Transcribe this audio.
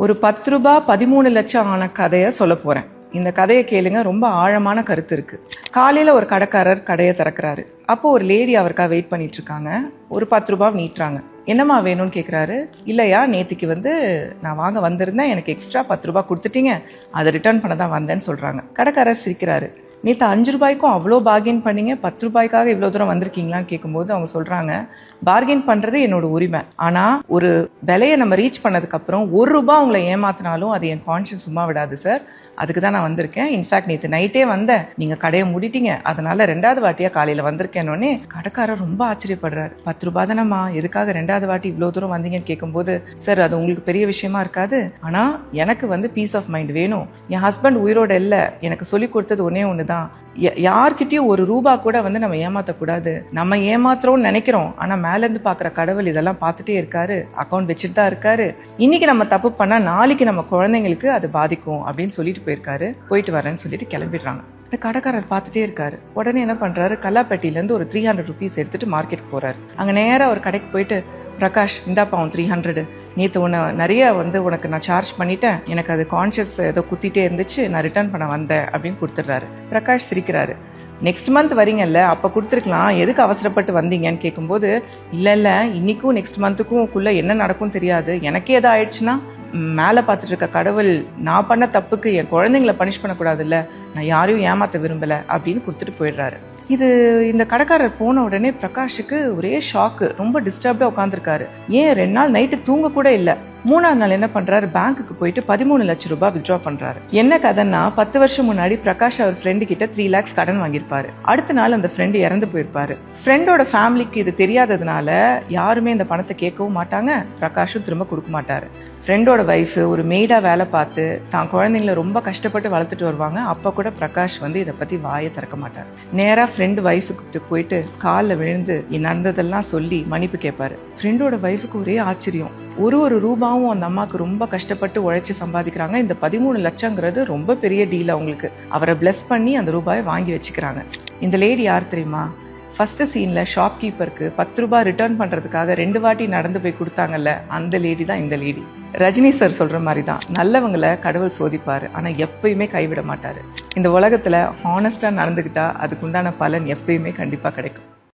ஒரு 10 ரூபாய் 13 லட்சம் ஆன கதையை சொல்ல போறேன். இந்த கதையை கேளுங்க, ரொம்ப ஆழமான கருத்து இருக்கு. காலையில ஒரு கடைக்காரர் கடையை திறக்கிறாரு. அப்போ ஒரு லேடி அவருக்காக வெயிட் பண்ணிட்டு இருக்காங்க. ஒரு 10 ரூபாய் நீட்டுறாங்க. என்னம்மா வேணும்னு கேட்குறாரு. இல்லையா, நேற்றுக்கு நான் வாங்க வந்திருந்தேன், எனக்கு எக்ஸ்ட்ரா 10 ரூபாய் கொடுத்துட்டீங்க, அதை ரிட்டர்ன் பண்ண தான் வந்தேன்னு சொல்றாங்க. கடைக்காரர் சிரிக்கிறாரு. நேற்று 5 ரூபாய்க்கும் அவ்வளோ பார்கெயின் பண்ணீங்க, 10 ரூபாய்க்காக இவ்வளோ தூரம் வந்திருக்கீங்களான்னு கேட்கும்போது அவங்க சொல்கிறாங்க, பார்கெயின் பண்ணுறது என்னோட உரிமை. ஆனால் ஒரு விலையை நம்ம ரீச் பண்ணதுக்கப்புறம் 1 ரூபாய் உங்களை ஏமாத்தினாலும் அது என் கான்ஷியஸ் சும்மா விடாது சார். அதுக்கு தான் நான் வந்திருக்கேன். இன்ஃபேக்ட் நேற்று நைட்டே வந்தேன், நீங்கள் கடையை மூடிட்டீங்க, அதனால 2வது வாட்டியாக காலையில் வந்திருக்கேன்னொன்னே கடைக்காரர் ரொம்ப ஆச்சரியப்படுறாரு. 10 ரூபாய் தானம்மா, எதுக்காக 2வது வாட்டி இவ்வளோ தூரம் வந்தீங்கன்னு கேட்கும்போது, சார் அது உங்களுக்கு பெரிய விஷயமா இருக்காது, ஆனால் எனக்கு பீஸ் ஆஃப் மைண்ட் வேணும். என் ஹஸ்பண்ட் உயிரோட இல்லை, எனக்கு சொல்லி கொடுத்தது ஒன்று தான், யார்கிட்டயும் 1 ரூபாய் கூட நம்ம ஏமாற்றக்கூடாது. நம்ம ஏமாத்துறோம்னு நினைக்கிறோம், ஆனால் மேலேருந்து பார்க்குற கடவுள் இதெல்லாம் பார்த்துட்டே இருக்காரு, அக்கௌண்ட் வச்சுட்டு தான் இருக்காரு. இன்னைக்கு நம்ம தப்பு பண்ணால் நாளைக்கு நம்ம குழந்தைங்களுக்கு அது பாதிக்கும் அப்படின்னு சொல்லிட்டு போயிட்டு வரேன்னு சொல்லிட்டு கிளம்பிடுறாங்க. இந்த கடைக்காரர் பார்த்துட்டே இருக்காரு. உடனே என்ன பண்றாரு, கல்லாப்பட்டியிலேருந்து ஒரு 300 ருபீஸ் எடுத்துட்டு மார்க்கெட்டுக்கு போறாரு. அங்கே நேராக ஒரு கடைக்கு போயிட்டு, பிரகாஷ் இந்தாப்பா உன் 300, நேற்று நிறைய உனக்கு நான் சார்ஜ் பண்ணிட்டேன், எனக்கு அது கான்ஷியஸ் ஏதோ குத்திட்டே இருந்துச்சு, நான் ரிட்டர்ன் பண்ண வந்தேன் அப்படின்னு கொடுத்துட்றாரு. பிரகாஷ் சிரிக்கிறாரு. நெக்ஸ்ட் மந்த் வரீங்கல்ல, அப்போ கொடுத்துருக்கலாம், எதுக்கு அவசரப்பட்டு வந்தீங்கன்னு கேட்கும்போது, இல்லை இன்னைக்கும் நெக்ஸ்ட் மந்த்துக்கும் என்ன நடக்கும் தெரியாது, எனக்கே எதாவது ஆயிடுச்சுன்னா மேலே பார்த்துட்டு இருக்க கடவுள் நான் பண்ண தப்புக்கு என் குழந்தைங்களை பனிஷ் பண்ணக்கூடாதுல்ல, நான் யாரையும் ஏமாற்ற விரும்பலை அப்படின்னு கொடுத்துட்டு போயிடுறாரு. இந்த கடைக்காரர் போன உடனே பிரகாஷுக்கு ஒரே ஷாக்கு, ரொம்ப டிஸ்டர்ப்டாக உட்காந்துருக்காரு. ஏன் 2 நாள் நைட்டு தூங்க கூட இல்லை. 3வது நாள் என்ன பண்றாரு, பேங்க்குக்கு போயிட்டு 13 லட்சம் ரூபாய் வித்ட்ரா பண்றாரு. என்ன கதைன்னா, 10 வருஷம் முன்னாடி பிரகாஷ் அவர் ஃப்ரெண்டு கிட்ட 3 lakhs கடன் வாங்கியிருப்பாரு. அடுத்த நாள் அந்த ஃப்ரெண்டு இறந்து போயிருப்பாரு. ஃப்ரெண்டோட ஃபேமிலிக்கு இது தெரியாததுனால யாருமே இந்த பணத்தை கேட்கவும் மாட்டாங்க, பிரகாஷும் திரும்ப கொடுக்க மாட்டாரு. ஃப்ரெண்டோட வைஃப் ஒரு மெய்டா வேலை பார்த்து தான் குழந்தைங்களை ரொம்ப கஷ்டப்பட்டு வளர்த்துட்டு வருவாங்க. அப்ப கூட பிரகாஷ் இதை பத்தி வாயை திறக்க மாட்டார். நேரா ஃப்ரெண்டு வைஃபுக்கு போயிட்டு காலில் விழுந்து நடந்ததெல்லாம் சொல்லி மன்னிப்பு கேட்பாரு. ஃப்ரெண்டோட வைஃபுக்கு ஒரே ஆச்சரியம். ஒரு ரூபாவும் அந்த அம்மாவுக்கு ரொம்ப கஷ்டப்பட்டு உழைச்சி சம்பாதிக்கிறாங்க. இந்த 13 லட்சங்கிறது ரொம்ப பெரிய டீல் அவங்களுக்கு. அவரை பிளஸ் பண்ணி அந்த ரூபாயை வாங்கி வச்சுக்கிறாங்க. இந்த லேடி யார் தெரியுமா? ஃபர்ஸ்ட் சீன்ல ஷாப்கீப்பருக்கு 10 ரூபாய் ரிட்டர்ன் பண்றதுக்காக 2 வாட்டி நடந்து போய் கொடுத்தாங்கல்ல, அந்த லேடி தான் இந்த லேடி. ரஜினி சார் சொல்ற மாதிரி தான், நல்லவங்களை கடவுள் சோதிப்பாரு, ஆனா எப்பயுமே கைவிட மாட்டாரு. இந்த உலகத்துல ஹானஸ்டா நடந்துகிட்டா அதுக்குண்டான பலன் எப்பயுமே கண்டிப்பா கிடைக்கும்.